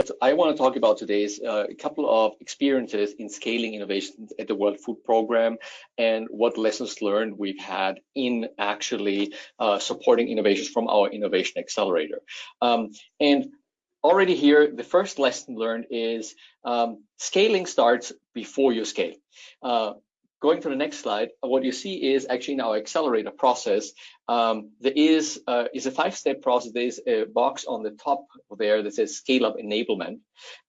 what I want to talk about today is a couple of experiences in scaling innovations at the World Food Program and what lessons learned we've had in actually supporting innovations from our Innovation Accelerator. And already here, the first lesson learned is scaling starts before you scale. Going to the next slide, what you see is actually in our accelerator process, there is a 5-step process. There's a box on the top there that says scale up enablement.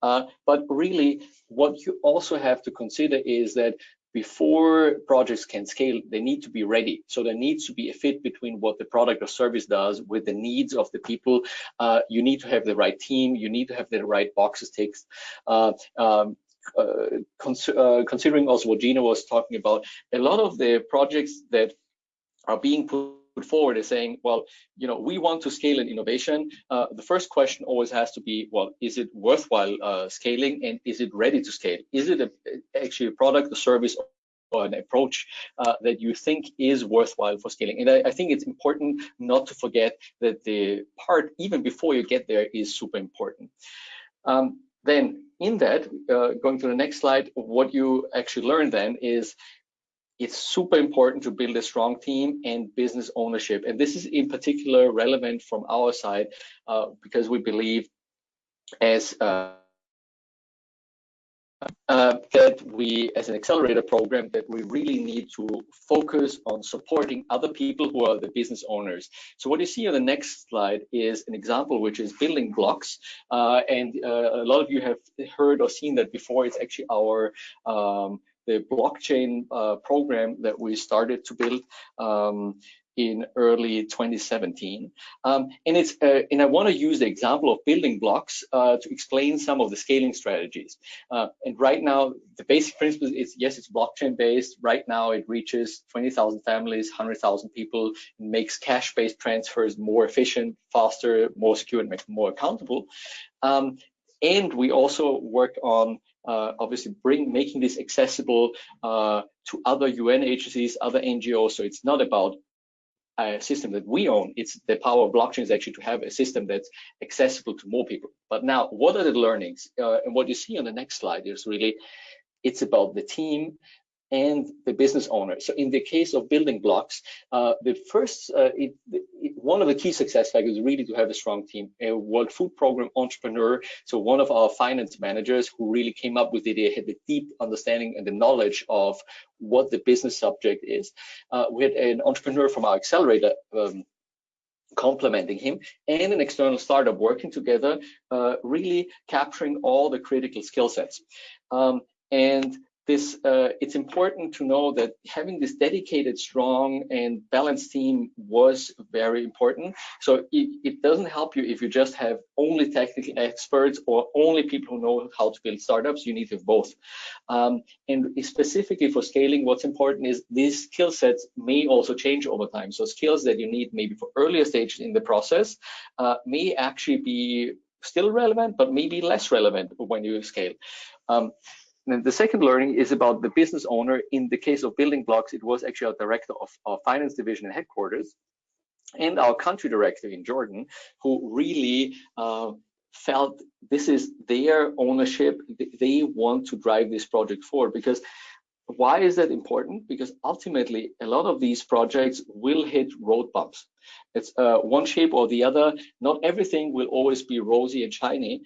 But really, what you also have to consider is that before projects can scale, they need to be ready. So there needs to be a fit between what the product or service does with the needs of the people. You need to have the right team. You need to have the right boxes ticked. Considering also what Gina was talking about, a lot of the projects that are being put forward is saying, well, we want to scale an innovation. The first question always has to be, well, is it worthwhile scaling, and is it ready to scale? Is it actually a product, a service, or an approach that you think is worthwhile for scaling? And I think it's important not to forget that the part, even before you get there, is super important. Then in that, going to the next slide, what you actually learn then is it's super important to build a strong team and business ownership. And this is in particular relevant from our side because we believe as that we, as an accelerator program, that we really need to focus on supporting other people who are the business owners. So what you see on the next slide is an example, which is building blocks. And a lot of you have heard or seen that before. It's actually our the blockchain program that we started to build in early 2017, and I want to use the example of building blocks to explain some of the scaling strategies. And right now, the basic principle is yes, it's blockchain based. Right now, it reaches 20,000 families, 100,000 people, makes cash-based transfers more efficient, faster, more secure, and more accountable. And we also work on obviously making this accessible to other UN agencies, other NGOs. So it's not about a system that we own. It's the power of blockchain is actually to have a system that's accessible to more people. But now, what are the learnings? And what you see on the next slide is really, it's about the team and the business owner. So in the case of building blocks, the first, one of the key success factors is really to have a strong team. A World Food Program entrepreneur, so one of our finance managers who really came up with the idea, had the deep understanding and the knowledge of what the business subject is. We had an entrepreneur from our accelerator complementing him, and an external startup working together, really capturing all the critical skill sets. And this, it's important to know that having this dedicated, strong, and balanced team was very important. So it doesn't help you if you just have only technical experts or only people who know how to build startups. You need to have both. And specifically for scaling, what's important is these skill sets may also change over time. So skills that you need maybe for earlier stages in the process may actually be still relevant, but maybe less relevant when you scale. And the second learning is about the business owner. In the case of building blocks, it was actually our director of our finance division and headquarters and our country director in Jordan, who really felt this is their ownership. They want to drive this project forward. Because why is that important? Because ultimately, a lot of these projects will hit road bumps. It's one shape or the other. Not everything will always be rosy and shiny.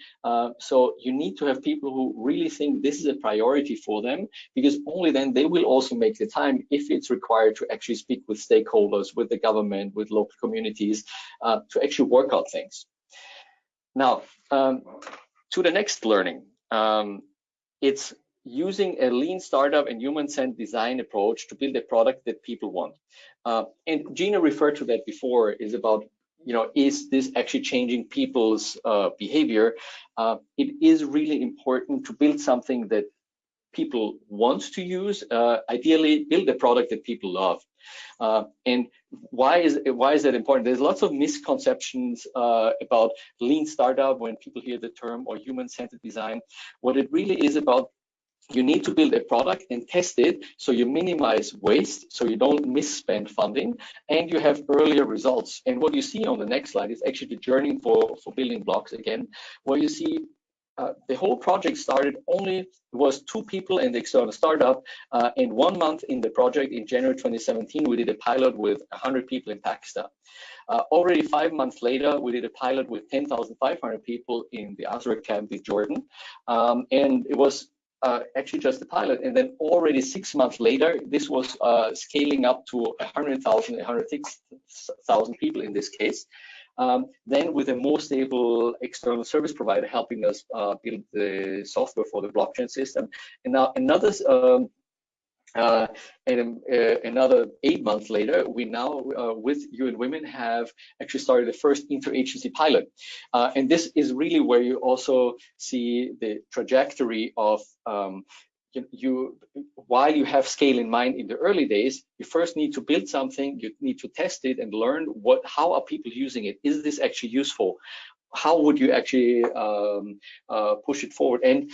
So you need to have people who really think this is a priority for them, because only then they will also make the time, if it's required, to actually speak with stakeholders, with the government, with local communities, to actually work out things. Now, to the next learning. It's using a lean startup and human-centered design approach to build a product that people want. And Gina referred to that before, is about, is this actually changing people's behavior? It is really important to build something that people want to use. Ideally, build a product that people love. And why is that important? There's lots of misconceptions about lean startup when people hear the term, or human-centered design. What it really is about, you need to build a product and test it so you minimize waste, so you don't misspend funding, and you have earlier results. And what you see on the next slide is actually the journey for building blocks again, where you see the whole project started it was 2 people in the external startup. And 1 month in the project, in January 2017, we did a pilot with 100 people in Pakistan. Already 5 months later, we did a pilot with 10,500 people in the Azraq camp in Jordan. And it was actually just a pilot. And then already 6 months later, this was scaling up to 100,000, 106,000 people in this case. Then with a more stable external service provider helping us build the software for the blockchain system. And now another 8 months later, we now, with UN Women, have actually started the first interagency pilot. And this is really where you also see the trajectory of while you have scale in mind in the early days, you first need to build something, you need to test it and learn how are people using it? Is this actually useful? How would you actually push it forward? And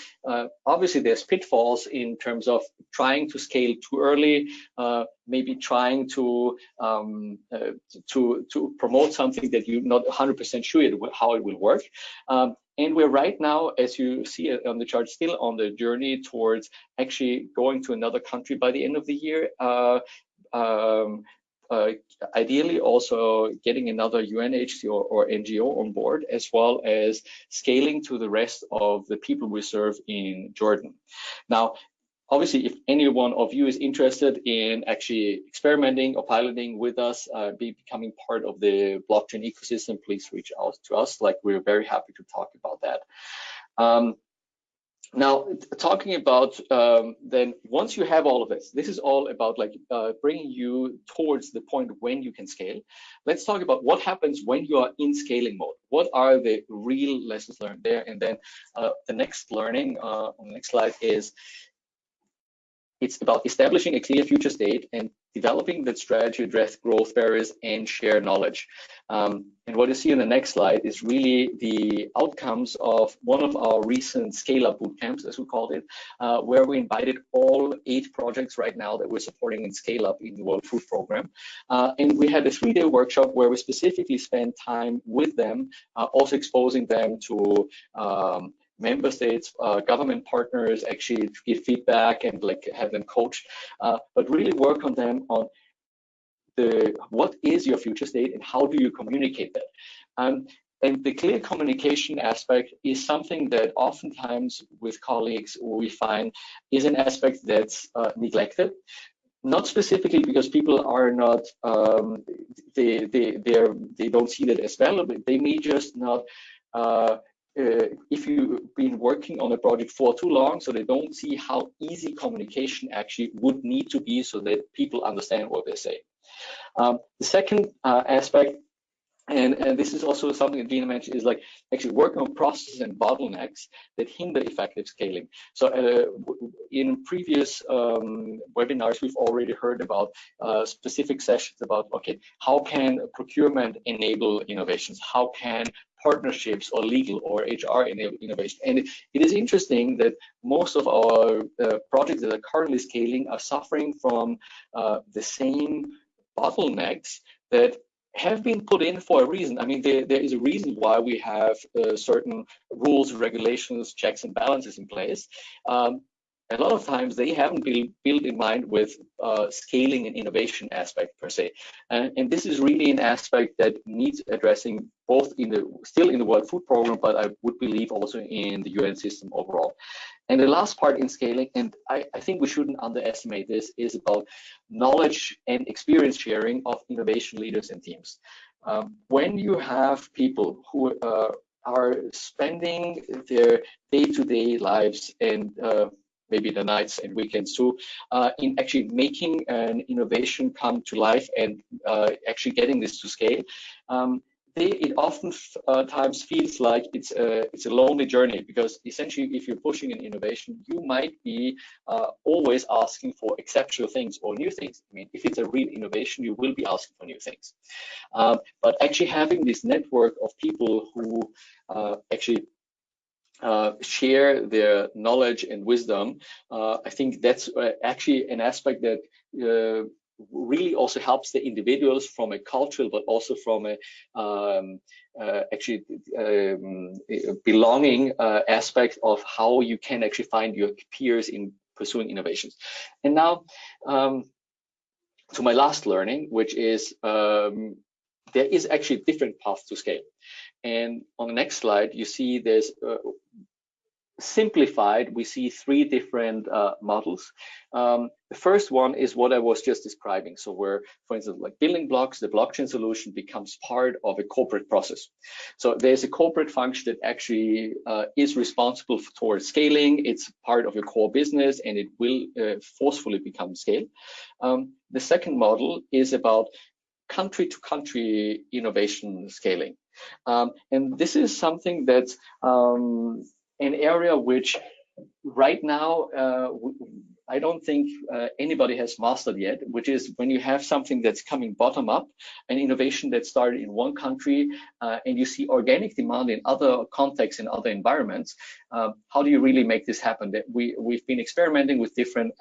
obviously there's pitfalls in terms of trying to scale too early, maybe trying to promote something that you're not 100% sure how it will work. And we're right now, as you see on the chart, still on the journey towards actually going to another country by the end of the year. Ideally also getting another UNHCR or NGO on board, as well as scaling to the rest of the people we serve in Jordan. Now, obviously, if any one of you is interested in actually experimenting or piloting with us, becoming part of the blockchain ecosystem, please reach out to us. Like, we're very happy to talk about that. Now, talking about then once you have all of this is all about like bringing you towards the point when you can scale. Let's talk about what happens when you are in scaling mode. What are the real lessons learned there? And then the next learning on the next slide is it's about establishing a clear future state and developing that strategy to address growth barriers and share knowledge. And what you see on the next slide is really the outcomes of one of our recent scale-up bootcamps, as we called it, where we invited all 8 projects right now that we're supporting in scale-up in the World Food Program. And we had a 3-day workshop where we specifically spent time with them, also exposing them to member states, government partners, actually to give feedback and like have them coached, but really work on them on what is your future state and how do you communicate that. And the clear communication aspect is something that oftentimes with colleagues we find is an aspect that's neglected. Not specifically because people are not, they don't see that as valuable. They may just not. If you've been working on a project for too long, so they don't see how easy communication actually would need to be so that people understand what they say. The second aspect, and this is also something that Gina mentioned, is like actually working on processes and bottlenecks that hinder effective scaling. So in previous webinars, we've already heard about specific sessions about, okay, how can procurement enable innovations? How can partnerships or legal or HR enable innovation? And it is interesting that most of our projects that are currently scaling are suffering from the same bottlenecks that have been put in for a reason. I mean, there is a reason why we have certain rules, regulations, checks and balances in place. A lot of times they haven't been built in mind with scaling and innovation aspect per se. And this is really an aspect that needs addressing both still in the World Food Program, but I would believe also in the UN system overall. And the last part in scaling, and I think we shouldn't underestimate this, is about knowledge and experience sharing of innovation leaders and teams. When you have people who are spending their day-to-day lives and maybe the nights and weekends too, in actually making an innovation come to life and actually getting this to scale, it often times feels like it's a lonely journey, because essentially if you're pushing an innovation, you might be always asking for exceptional things or new things. I mean, if it's a real innovation, you will be asking for new things. But actually having this network of people who actually share their knowledge and wisdom, I think that's actually an aspect that really also helps the individuals from a cultural, but also from a belonging aspect of how you can actually find your peers in pursuing innovations. And now to my last learning, which is there is actually different paths to scale. And on the next slide, you see there's simplified, we see three different models. The first one is what I was just describing. So where, for instance, like building blocks, the blockchain solution becomes part of a corporate process. So there's a corporate function that actually is responsible towards scaling. It's part of your core business, and it will forcefully become scale. The second model is about country-to-country innovation scaling. And this is something that's an area which right now I don't think anybody has mastered yet, which is when you have something that's coming bottom up, an innovation that started in one country and you see organic demand in other contexts, in other environments. How do you really make this happen? That we've been experimenting with different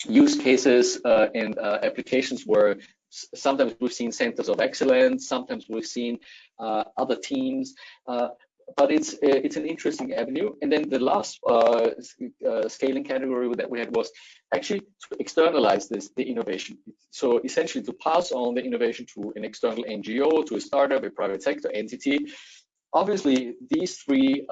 use cases and applications where sometimes we've seen centers of excellence, sometimes we've seen other teams, but it's an interesting avenue. And then the last scaling category that we had was actually to externalize the innovation. So essentially to pass on the innovation to an external NGO, to a startup, a private sector entity. Obviously, these three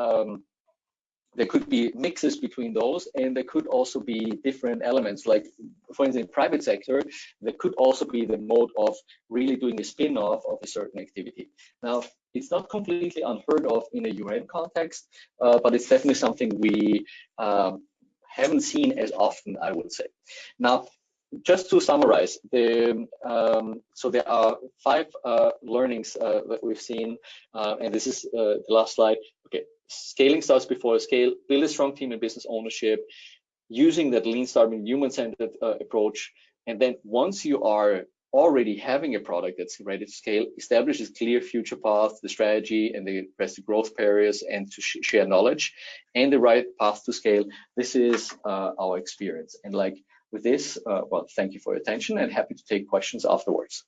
there could be mixes between those, and there could also be different elements. Like, for instance, in private sector, there could also be the mode of really doing a spin-off of a certain activity. Now, it's not completely unheard of in a UN context, but it's definitely something we haven't seen as often, I would say. Now, just to summarize, so there are 5 learnings that we've seen, and this is the last slide. Okay, scaling starts before scale, build a strong team and business ownership, using that lean startup human-centered approach, and then once you are already having a product that's ready to scale, establish a clear future path, the strategy, and the rest of growth barriers, and to share knowledge and the right path to scale. This is our experience. And like with this, well, thank you for your attention, and happy to take questions afterwards.